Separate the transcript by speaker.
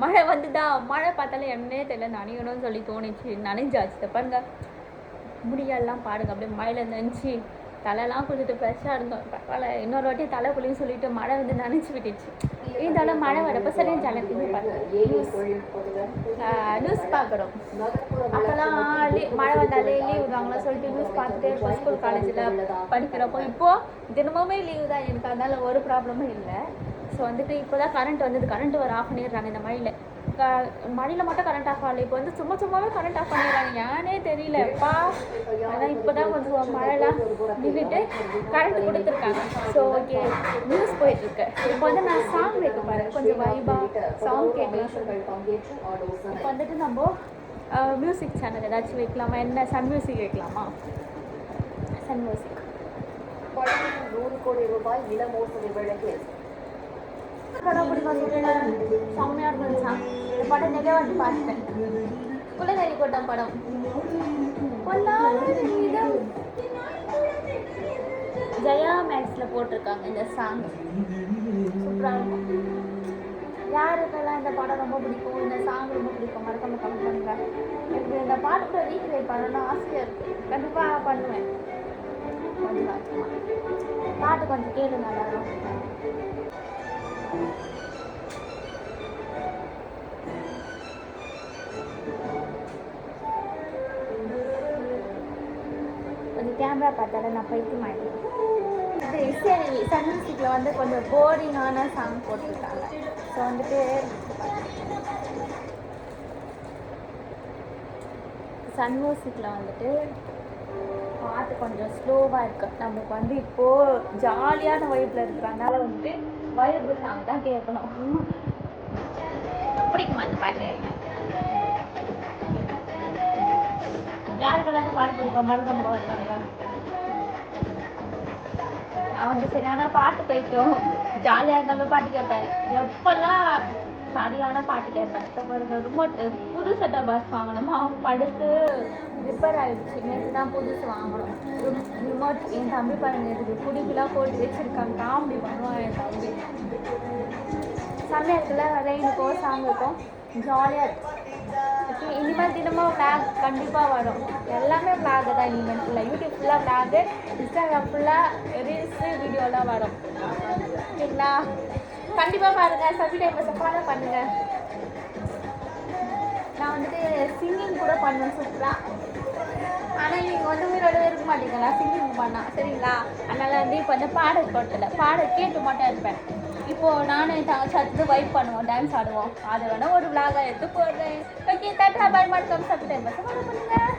Speaker 1: மழை வந்துதா, மழை பார்த்தாலே என்னன்னே தெரியல, நனையணும்னு சொல்லி தோணுச்சு. நனைஞ்சாச்சு பாருங்க, முடியெல்லாம் பாருங்க அப்படியே மழையில் நனைஞ்சி தலைலாம் குளிச்சுட்டு ஃப்ரெஷ்ஷாக இருந்தோம். பரவாயில்ல, இன்னொரு வாட்டி தலை குளின்னு சொல்லிட்டு மழை வந்து நனைச்சி விட்டுச்சு. இருந்தாலும் மழை வரப்போ சரியாக ஜலத்தையும் பார்த்தேன். நியூஸ் பார்க்குறோம். அப்போல்லாம் மழை வந்தாலே லீவ் விடுவாங்களா சொல்லிட்டு நியூஸ் பார்த்துட்டே இருப்போம் ஸ்கூல் காலேஜில் படிக்கிறப்போ. இப்போது தினமுமே லீவு தான் எனக்கு, அதனால ஒரு ப்ராப்ளமும் இல்லை. ஸோ வந்துட்டு இப்போ தான் கரண்ட் வந்தது. கரண்ட் வர ஆஃப் பண்ணிடுறாங்க இந்த மழையில் மட்டும் கரண்ட் ஆஃப் ஆகல. இப்போ வந்து சும்மாவே கரண்ட் ஆஃப் பண்ணிடுறாங்க, ஏன்னே தெரியலப்பா. அதான் இப்போ தான் கொஞ்சம் மழைலாம் நின்றுட்டு கரண்ட் கொடுத்துருக்காங்க. ஸோ ஓகே, நியூஸ் போயிட்டுருக்கு. இப்போ வந்து நான் சாங் வைக்க பாருங்க, கொஞ்சம் வைபாக சாங் கேட்கலாம். இப்போ வந்துட்டு நம்ம மியூசிக் சேனல் ஏதாச்சும் வைக்கலாமா? என்ன சன் மியூசிக் வைக்கலாமா? Sun Music.
Speaker 2: 100 கோடி ரூபாய் நில மோசடி வழக்கில்
Speaker 1: படம் பிடிக்கும் சொல்லிட்டு செம்மையாக இருந்துச்சா. இந்த படம் நிறைய வாட்டி பார்த்துட்டேன். குலநெறி கோட்டம் படம். ஜெயா மேக்ஸில் போட்டிருக்காங்க இந்த சாங், சூப்பராக இருக்கும். யாருக்கெல்லாம் இந்த படம் ரொம்ப பிடிக்கும், இந்த சாங் ரொம்ப பிடிக்கும், மறக்காம கமெண்ட் பண்ணுங்க. எனக்கு இந்த பாட்டை ரீக்ரியேட் பண்ணணும்னு ஆசையாக இருக்குது. கண்டிப்பாக பண்ணுவேன். கொஞ்சம் பாட்டு கொஞ்சம் கேளுங்க எல்லாரும். கொஞ்சம் கேமரா பார்த்தால நான் பைத்தியம் ஆகிடுவேன். இது இசையருவி சன் மியூசிக்கில் வந்து கொஞ்சம் போரிங்கான சாங் போட்டிருக்காங்க. ஸோ வந்துட்டு சன் மியூசிக்கில் வந்துட்டு பாட்டு கொஞ்சம் ஸ்லோவாக இருக்கு. நமக்கு வந்து இப்போது ஜாலியான வைப்பில் இருக்கிறனால வந்துட்டு வைப்பு சாங் தான் கேட்கணும். பிடிக்குமா அந்த பாட்டு? யாருக்கெல்லாம் பாட்டு பிடிக்கும்? மருதம் போவாங்க. நான் வந்து சரியான பாட்டு போயிட்டோம். ஜாலியாக இருந்தாலும் பாட்டு கேட்பேன். எப்பெல்லாம் சரியான பாட்டு கேட்பேன். ரிமோட் புது செட்டப் பாக்ஸ் வாங்கணுமா? படுத்து ரிப்பேர் ஆகிடுச்சு. நேற்று தான் புதுசு வாங்கணும். ரிமோட் என் தம்பி பாருங்க, இதுக்கு குடிக்கெல்லாம் போட்டு வச்சுருக்காங்க. காமெடி பண்ணுவான் என் தம்பி. சமையலுக்குள்ள ரெயினுக்கோ சாங்குக்கும் ஜாலியாக இருக்கும். இனிமேல் தினமும் விளாக் கண்டிப்பாக வரும். எல்லாமே விளாக் தான் இனிமேல். ஃபுல்லாக யூடியூப் ஃபுல்லாக விளாகு, இன்ஸ்டாகிராம் ஃபுல்லாக ரீல்ஸு வீடியோலாம் வரும். சரிங்களா? கண்டிப்பாக பாருங்கள். சப்ஸ்கிரைப் டைம் ஃபாலோ பண்ணுங்கள். நான் வந்துட்டு சிங்கிங் கூட பண்ணுவேன் சூப்பராக. ஆனால் நீங்கள் வந்து உயிரோடவே இருக்க மாட்டீங்களா சிங்கிங் பண்ணால்? சரிங்களா? அதனால் வந்து இப்போ வந்து பாட போட்டதில்லை, பாட கேட்டு மட்டும் இருப்பேன். இப்போது நானும் சத்து வைப் பண்ணுவோம், டான்ஸ் ஆடுவோம். அதை வேணால் ஒரு விளாகாக எடுத்து போடுறேன். ஓகே, தட்டா பாய் மட்டும் சப்ஸ்கிரைப் பண்ணுங்கள்.